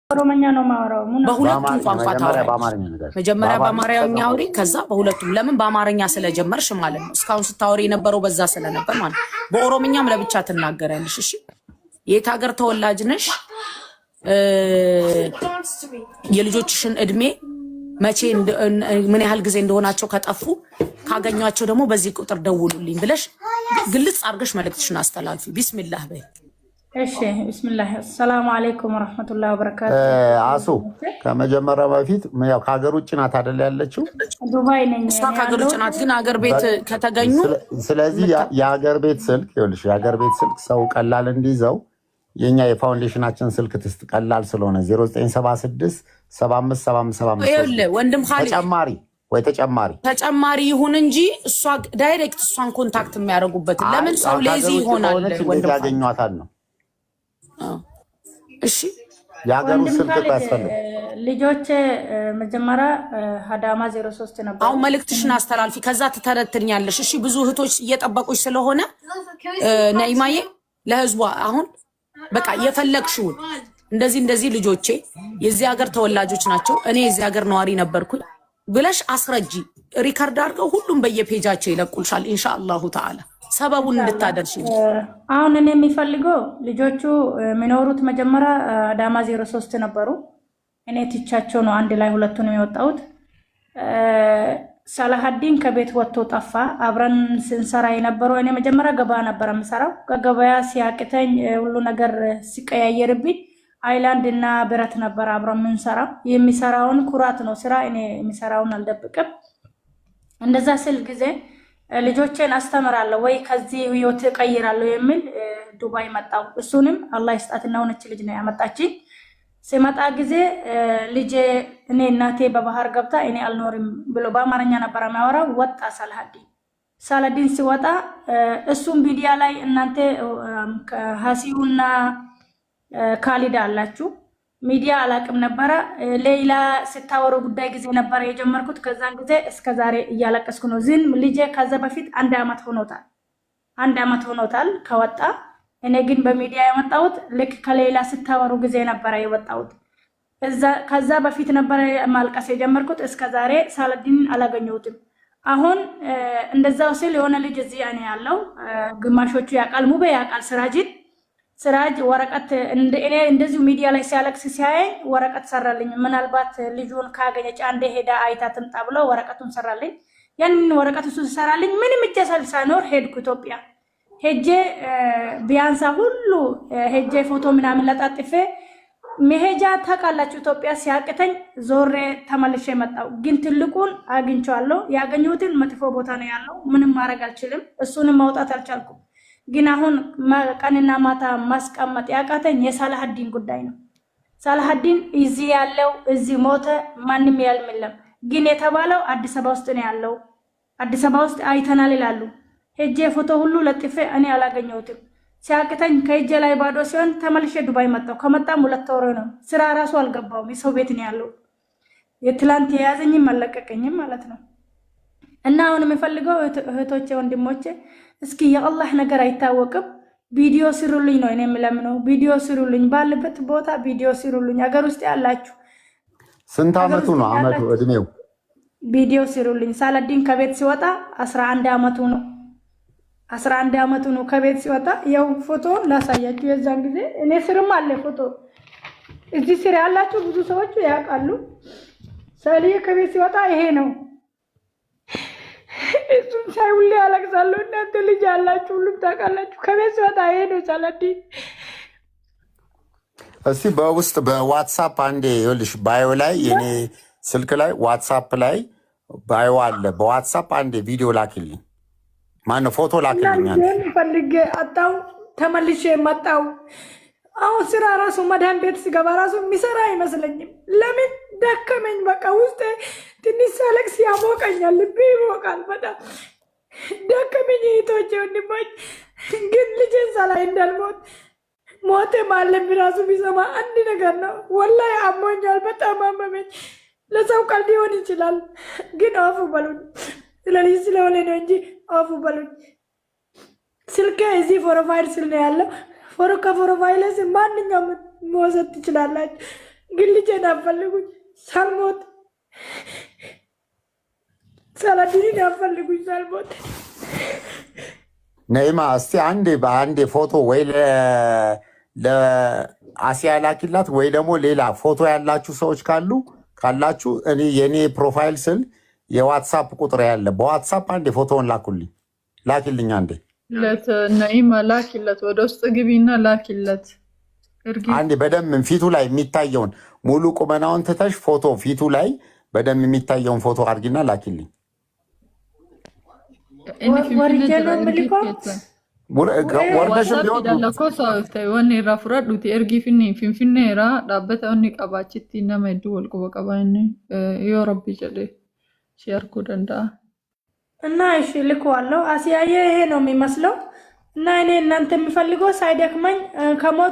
ኦሮሞኛ ነው ማወራው በሁለቱም ቋንቋ ታወራለሽ። መጀመሪያ በአማርኛ አውሪ፣ ከዛ በሁለቱም። ለምን በአማርኛ ስለጀመርሽ ማለት ነው። እስካሁን ስታወሪ የነበረው በዛ ስለነበር ማለት ነው። በኦሮምኛም ለብቻ ትናገሪያለሽ። እሺ፣ የት ሀገር ተወላጅ ነሽ? የልጆችሽን እድሜ መቼ ምን ያህል ጊዜ እንደሆናቸው ከጠፉ ካገኟቸው ደግሞ በዚህ ቁጥር ደውሉልኝ ብለሽ ግልጽ አድርገሽ መልእክትሽን አስተላልፊ። ቢስሚላህ በይ። እሺ ቢስሚላህ። ሰላም አለይኩም ወራህመቱላሂ ወበረካቱ። አሱ ከመጀመሪያ በፊት ያው ከሀገር ውጭ ናት አይደል ያለችው? ዱባይ ነኝ። እሷ ከሀገር ውጭ ናት፣ ግን ሀገር ቤት ከተገኙ ስለዚህ የሀገር ቤት ስልክ ይኸውልሽ፣ የሀገር ቤት ስልክ ሰው ቀላል እንዲይዘው የኛ የፋውንዴሽናችን ስልክ ትስጥ ቀላል ስለሆነ 0976 757575 ይኸውልህ ወንድም ኻሊድ ተጨማሪ ይሁን እንጂ እሷ ዳይሬክት እሷን ኮንታክት የሚያደርጉበት ለምን ሰው ሌዚ ይሆናል? ወንድም ያገኟታል ነው። እሺ የሀገሩ ስልክ ያስፈልግ ልጆች መጀመሪያ ሀዳማ 03 ነበር። አሁን መልእክትሽን አስተላልፊ፣ ከዛ ትተረትኛለሽ። እሺ ብዙ እህቶች እየጠበቁሽ ስለሆነ ነይማዬ ለህዝቧ አሁን በቃ የፈለግሽውን እንደዚህ ልጆቼ የዚህ ሀገር ተወላጆች ናቸው፣ እኔ የዚህ ሀገር ነዋሪ ነበርኩኝ ብለሽ አስረጂ። ሪከርድ አድርገው ሁሉም በየፔጃቸው ይለቁልሻል ኢንሻአላሁ ተዓላ ሰበቡን እንድታደርሽ። አሁን እኔ የሚፈልገው ልጆቹ የሚኖሩት መጀመሪያ አዳማ 03 ነበሩ። እኔ ትቻቸው ነው አንድ ላይ ሁለቱን የወጣሁት። ሳላሀዲን ከቤት ወጥቶ ጠፋ። አብረን ስንሰራ የነበረው እኔ መጀመሪያ ገበያ ነበር የምሰራው። ከገበያ ሲያቅተኝ ሁሉ ነገር ሲቀያየርብኝ አይላንድ እና ብረት ነበር አብረን የምንሰራው። የሚሰራውን ኩራት ነው ስራ፣ እኔ የሚሰራውን አልደብቅም። እንደዛ ስል ጊዜ ልጆቼን አስተምራለሁ ወይ ከዚህ ህይወት እቀይራለሁ የሚል ዱባይ መጣው። እሱንም አላህ ይስጣትና ሆነች ልጅ ነው ያመጣችኝ። ሲመጣ ጊዜ ልጄ እኔ እናቴ በባህር ገብታ እኔ አልኖርም ብሎ በአማርኛ ነበር የሚያወራው። ወጣ ሳላዲን ሲወጣ እሱም ሚዲያ ላይ እናንተ ሀሲውና ካሊዳ አላችሁ ሚዲያ አላቅም ነበረ። ሌላ ስታወሩ ጉዳይ ጊዜ ነበረ የጀመርኩት። ከዛን ጊዜ እስከ ዛሬ እያለቀስኩ ነው። ዝን ልጄ ከዛ በፊት አንድ አመት ሆኖታል ከወጣ። እኔ ግን በሚዲያ የመጣሁት ልክ ከሌላ ስታወሩ ጊዜ ነበረ የወጣሁት። ከዛ በፊት ነበረ ማልቀስ የጀመርኩት። እስከ ዛሬ ሳላዲን አላገኘሁትም። አሁን እንደዛው ስል የሆነ ልጅ እዚህ እኔ ያለው ግማሾቹ ያውቃል፣ ሙቤ ያውቃል፣ ስራጅ ወረቀት እኔ እንደዚሁ ሚዲያ ላይ ሲያለቅስ ሲያየኝ ወረቀት ሰራልኝ። ምናልባት ልጁን ካገኘች አንዴ ሄዳ አይታ ትምጣ ብሎ ወረቀቱን ሰራልኝ። ያንን ወረቀቱ ሰራልኝ። ምንም እጄ ሳልኖር ሄድኩ ኢትዮጵያ። ሄጄ ቢያንሳ ሁሉ ሄጄ ፎቶ ምናምን ለጣጥፌ መሄጃ ታውቃላችሁ ኢትዮጵያ ሲያቅተኝ ዞሬ ተመልሼ መጣሁ። ግን ትልቁን አግኝቼዋለሁ። ያገኘሁትን መጥፎ ቦታ ነው ያለው። ምንም ማድረግ አልችልም። እሱንም ማውጣት አልቻልኩም። ግን አሁን ቀንና ማታ ማስቀመጥ ያቃተኝ የሳላሀዲን ጉዳይ ነው። ሳላሀዲን እዚህ ያለው እዚህ ሞተ፣ ማንም ያልምለም። ግን የተባለው አዲስ አበባ ውስጥ ነው ያለው። አዲስ አበባ ውስጥ አይተናል ይላሉ። ሄጄ ፎቶ ሁሉ ለጥፌ እኔ አላገኘሁትም። ሲያቅተኝ ከሄጄ ላይ ባዶ ሲሆን ተመልሼ ዱባይ መጣሁ። ከመጣም 2 ወር ነው። ስራ ራሱ አልገባውም። የሰው ቤት ነው ያለው። የትላንት የያዘኝም አለቀቀኝም ማለት ነው። እና አሁን የምፈልገው እህቶቼ ወንድሞቼ እስኪ የአላህ ነገር አይታወቅም፣ ቪዲዮ ስሩልኝ ነው እኔ የምለምነው። ቪዲዮ ስሩልኝ፣ ባለበት ቦታ ቪዲዮ ስሩልኝ። ሀገር ውስጥ ያላችሁ ስንት አመቱ ነው? አመቱ እድሜው ቪዲዮ ስሩልኝ። ሳላዲን ከቤት ሲወጣ 11 አመቱ ነው። 11 አመቱ ነው ከቤት ሲወጣ። ያው ፎቶውን ላሳያችሁ። የዛን ጊዜ እኔ ስርም አለ ፎቶ እዚህ ስር ያላችሁ ብዙ ሰዎች ያውቃሉ። ሳሊዬ ከቤት ሲወጣ ይሄ ነው። እሱን ሳይ ሁሌ አለቅሳለሁ። እናንተ ልጅ ያላችሁ ሁሉም ታውቃላችሁ። ከቤት ሲወጣ ይሄ ነው ሳላዲን። እስቲ በውስጥ በዋትሳፕ አንዴ ይኸውልሽ፣ ባዮ ላይ የኔ ስልክ ላይ ዋትሳፕ ላይ ባዮ አለ። በዋትሳፕ አንዴ ቪዲዮ ላኪልኝ፣ ማነው ፎቶ ላኪልኝ። አንዴ ፈልጌ አጣው፣ ተመልሼ መጣው። አሁን ስራ ራሱ መዳን ቤት ሲገባ ራሱ የሚሰራ አይመስለኝም። ለምን ደከመኝ። በቃ ውስጥ ትንሽ ሳለቅስ ያሞቀኛል፣ ልቤ ይሞቃል። በጣም ደከመኝ። እህቶቼ ወንድሞች፣ ግን ልጄን ሳላይ እንዳልሞት ሞቴ ማለም ራሱ ቢሰማ አንድ ነገር ነው። ወላሂ አሞኛል፣ በጣም አመመኝ። ለሰው ቀልድ ሊሆን ይችላል፣ ግን አፉ በሉኝ። ስለዚህ ስለሆነ ነው እንጂ አፉ በሉኝ። ስልኬ እዚህ ፕሮፋይል ስል ነው ያለው። ከፕሮፋይል ማንኛውም መውሰድ ትችላላችሁ። ግን ልጄን አፈልጉኝ ሳልሞት ሳላዲን አፈልጉኝ ሳልሞት ነይማ እስቲ አንዴ ፎቶ ወይ ለአሲያ ላኪላት ወይ ደግሞ ሌላ ፎቶ ያላችሁ ሰዎች ካላችሁ እኔ የኔ ፕሮፋይል ስል የዋትሳፕ ቁጥር ያለ በዋትሳፕ አንዴ ፎቶውን ላኪልኝ አንዴ ነይማ ላኪለት ወደ ውስጥ ግቢና ላኪለት አንዴ በደም ፊቱ ላይ የሚታየውን ሙሉ ቁመናውን ትተሽ ፎቶ ፊቱ ላይ በደም የሚታየውን ፎቶ አድርጊና ላኪልኝ ወርደሽም wanni irraa fudhadhuuti ergii finfinnee irraa dhaabbata wanni qabaachitti nama hedduu wal quba qaba inni yoo rabbi jedhe si arguu danda'a. እና እሺ ልከዋለሁ። አሲያዬ ይሄ ነው የሚመስለው እና እኔ እናንተ የሚፈልገው ሳይደክመኝ ከሞት